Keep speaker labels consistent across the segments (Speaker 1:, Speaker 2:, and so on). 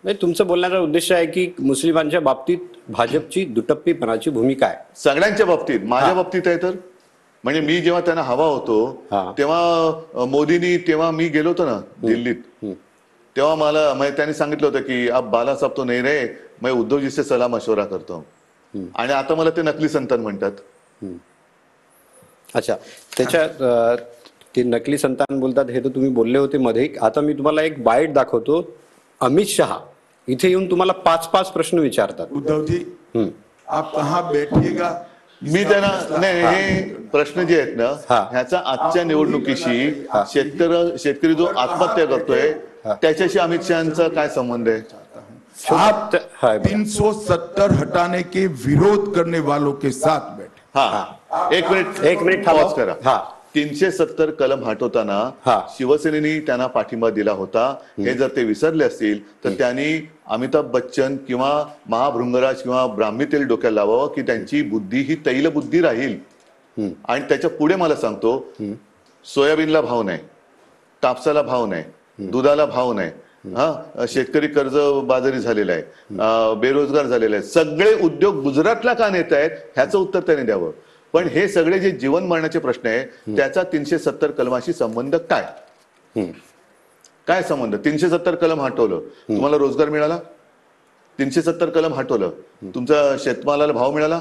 Speaker 1: म्हणजे तुमचं बोलण्याचा उद्देश आहे की मुस्लिमांच्या बाबतीत भाजपची दुटप्पीपणाची भूमिका आहे.
Speaker 2: सगळ्यांच्या बाबतीत, माझ्या बाबतीत आहे तर. म्हणजे मी जेव्हा त्यांना हवा होतो तेव्हा मोदींनी, तेव्हा मी गेलो होतो ना दिल्लीत, तेव्हा मला म्हणजे त्यांनी सांगितलं होतं की अब बाला साहब तो नाही रे, मैं उद्धवजी से सलाह मशवरा करतो. आणि आता मला ते नकली संतान म्हणतात.
Speaker 1: अच्छा, त्याच्या ते नकली संतान बोलतात हे तर तुम्ही बोलले होते मध्ये. आता मी तुम्हाला एक बाईट दाखवतो. अमित शहा इथे येऊन तुम्हाला 5-5 प्रश्न विचारतात.
Speaker 3: उद्धव जी आप कहाँ बैठिएगा.
Speaker 2: मी त्यांना नाही, हे प्रश्न जे आहेत ना ह्याचा आजच्या निवडणुकीशी शेतकरी जो आत्महत्या करतोय त्याच्याशी अमित शहाचा काय संबंध आहे.
Speaker 3: आप 370 हटाने के विरोध करने वालों के साथ बैठे.
Speaker 2: हा, एक मिनिट पॉज करा. 370 कलम हटवताना शिवसेनेने त्यांना पाठिंबा दिला होता. हे जर ते विसरले असतील तर त्यांनी अमिताभ बच्चन किंवा महाभृंगराज किंवा ब्राह्मी तेल डोक्याला लावावं की त्यांची बुद्धी ही तैल बुद्धी राहील. आणि त्याच्या पुढे मला सांगतो, सोयाबीनला भाव नाही, कापसाला भाव नाही, दुधाला भाव नाही, शेतकरी कर्जबाजारी झालेला आहे, बेरोजगार झालेला आहे, सगळे उद्योग गुजरातला का नेत आहेत ह्याचं उत्तर त्याने द्यावं. पण हे सगळे जे जीवन मरणाचे प्रश्न आहे त्याचा 370 कलमाशी संबंध काय. काय संबंध. 370 कलम हटवलं, तुम्हाला रोजगार मिळाला. 370 कलम हटवलं, तुमचा शेतमालाला भाव मिळाला.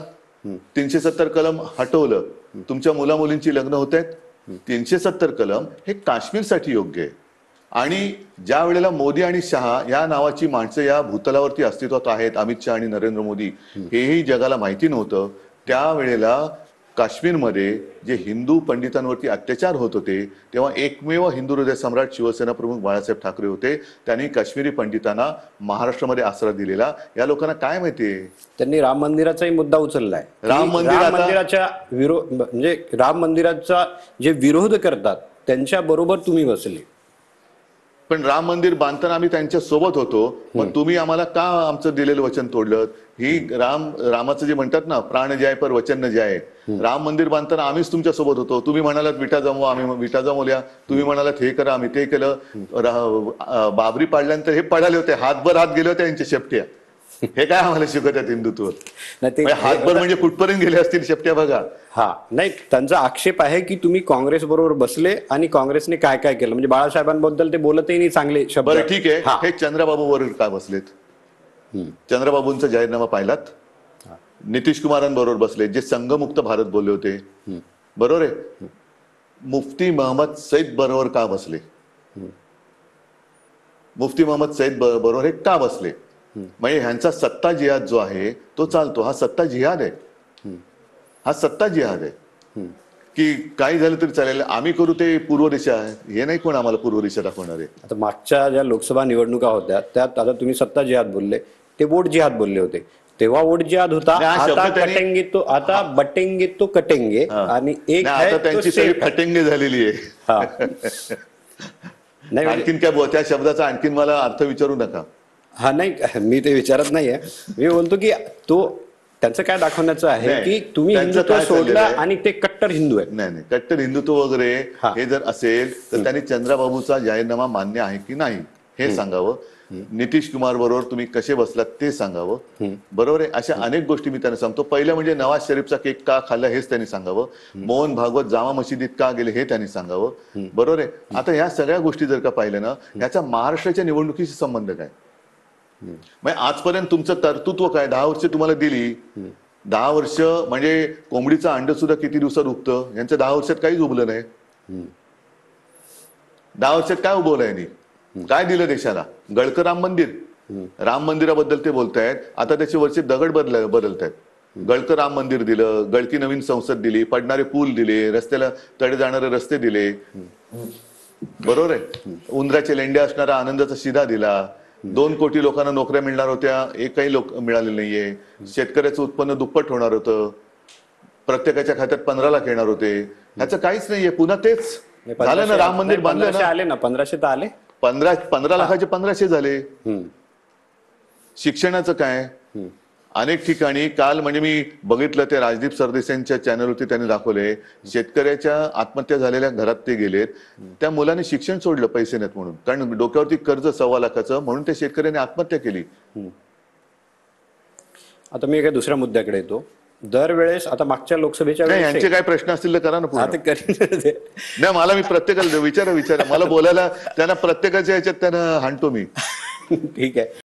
Speaker 2: 370 कलम हटवलं, तुमच्या मुला मुलींची लग्न होत आहेत. 370 कलम हे काश्मीरसाठी योग्य आहे. आणि ज्या वेळेला मोदी आणि शहा या नावाची माणसं या भूतलावरती अस्तित्वात आहेत, अमित शहा आणि नरेंद्र मोदी, हेही जगाला माहिती नव्हतं. त्यावेळेला काश्मीरमध्ये जे हिंदू पंडितांवरती अत्याचार होत होते तेव्हा एकमेव हिंदू हृदय सम्राट शिवसेना प्रमुख बाळासाहेब ठाकरे होते. त्यांनी काश्मीरी पंडितांना महाराष्ट्रामध्ये आसरा दिलेला. या लोकांना काय माहितीये.
Speaker 1: त्यांनी राम मंदिराचाही मुद्दा उचललाय. राम मंदिराच्या विरोध, म्हणजे राम मंदिराचा जे विरोध करतात त्यांच्या बरोबर तुम्ही बसले.
Speaker 2: पण राम मंदिर बांधताना आम्ही त्यांच्या सोबत होतो. मग तुम्ही आम्हाला का आमचं दिलेलं वचन तोडलं. ही रामाचं जे म्हणतात ना, प्राण जाय पर वचन न जाय. राम मंदिर बांधताना आम्हीच तुमच्या सोबत होतो. तुम्ही म्हणालात विटा जमवा, आम्ही विटा जमवल्या. तुम्ही म्हणालात हे करा, आम्ही ते केलं. बाबरी पाडल्यानंतर हे पडाले होते, हातभर हात गेले होते यांच्या शेपट्या. हे काय आम्हाला शिकवतात हिंदुत्व. हातभर म्हणजे कुठपर्यंत गेले असतील शेपट्या बघा.
Speaker 1: नाही, त्यांचा आक्षेप आहे की तुम्ही काँग्रेस बरोबर बसले आणि काँग्रेसने काय काय केलं. म्हणजे बाळासाहेबांबद्दल ते बोलतही नाही चांगले शब्द.
Speaker 2: बरं ठीक आहे, हे चंद्रबाबू बरोबर काय बसलेत. चंद्रबाबूंचा जाहीरनामा पाहिलात. नितीश कुमारांबरोबर बसले, जे संघमुक्त भारत बोलले होते. बरोबर आहे. मुफ्ती मोहम्मद सईद बरोबर का बसले. मुफ्ती मोहम्मद सईद बरोबर हे का बसले. म्हणजे ह्यांचा सत्ता जिहाद जो आहे तो चालतो. हा सत्ता जिहाद आहे. हा सत्ता जिहाद आहे की काही झालं तरी चालेल, आम्ही करू ते पूर्व दिशा आहे. हे नाही कोण आम्हाला पूर्व दिशा दाखवणार आहे.
Speaker 1: आता मागच्या ज्या लोकसभा निवडणुका होत्या त्यात आता तुम्ही सत्ता जिहाद बोलले, ते वोट जिहाद बोलले होते. तेव्हा वोट जिहाद होता. आता कटेंगे तो, आता बटेंगे तो कटेंगे. आणि एक
Speaker 2: आता त्यांची सगळी फटेंगे झालेली आहे. आणखीन काय त्या शब्दाचा आणखीन मला अर्थ विचारू नका.
Speaker 1: नाही, मी ते विचारत नाहीये. मी बोलतो की तो त्यांचं काय दाखवण्याचं आहे की तुम्ही हिंदुत्व सोडलं आणि ते कट्टर हिंदू आहेत.
Speaker 2: नाही, कट्टर हिंदुत्व वगैरे हे जर असेल तर त्यांनी चंद्रबाबूचा जाहीरनामा मान्य आहे की नाही हे सांगावं. नितीश कुमार बरोबर तुम्ही कसे बसलात ते सांगावं. बरोबर आहे. अशा अनेक गोष्टी मी त्यांना सांगतो. पहिलं म्हणजे नवाज शरीफचा केक का खाल्ला हेच त्यांनी सांगावं. मोहन भागवत जामा मशिदीत का गेले हे त्यांनी सांगावं. बरोबर आहे. आता ह्या सगळ्या गोष्टी जर का पाहिल्या ना, ह्याचा महाराष्ट्राच्या निवडणुकीशी संबंध काय. म्हणजे आजपर्यंत तुमचं कर्तृत्व काय. 10 वर्ष तुम्हाला दिली. 10 वर्ष म्हणजे कोंबडीचं अंड सुद्धा किती दिवसात उगतं. यांच्या 10 वर्षात काहीच उगलं नाही. 10 वर्षात काय उगवलं यांनी. काय दिलं देशाला. गळकं राम मंदिर. राम मंदिराबद्दल ते बोलतायत. आता त्याचे वरचे दगड बदलतायत. गळकं राम मंदिर दिलं, गळकी नवीन संसद दिली, पडणारे पूल दिले, रस्त्याला तडे जाणारे रस्ते दिले. बरोबर आहे. उंदराचे लेंड्या असणारा आनंदाचा शिधा दिला. 2 कोटी लोकांना नोकऱ्या मिळणार होत्या, एकही लोक मिळाले नाहीये. शेतकऱ्याचं उत्पन्न दुप्पट होणार होतं. प्रत्येकाच्या खात्यात 15 लाख येणार होते. ह्याचं काहीच नाहीये. पुन्हा तेच झालं ना. राम मंदिर बांधलं ना.
Speaker 1: आले ना 1500 तर आले.
Speaker 2: 15 लाखाचे 1500 झाले. शिक्षणाचं काय. अनेक ठिकाणी काल म्हणजे मी बघितलं ते राजदीप सरदेसाईंच्या चॅनलवरती त्यांनी दाखवले, शेतकऱ्याच्या आत्महत्या झालेल्या घरात ते गेलेत, त्या मुलाने शिक्षण सोडलं पैसे नाहीत म्हणून, कारण डोक्यावरती कर्ज 1.25 लाखाचं, म्हणून त्या शेतकऱ्याने आत्महत्या केली.
Speaker 1: आता मी एका दुसऱ्या मुद्द्याकडे येतो. दरवेळेस आता मागच्या लोकसभेच्या
Speaker 2: नाही,
Speaker 1: वेळेस
Speaker 2: यांचे काय प्रश्न असतील तर करा ना पूर्ण.
Speaker 1: आता करीन ते.
Speaker 2: नाही, मला मी प्रत्येकाला विचारा मला बोलायला त्यांना प्रत्येकाच्या ह्याच्यात त्यांना हाणतो मी.
Speaker 1: ठीक आहे.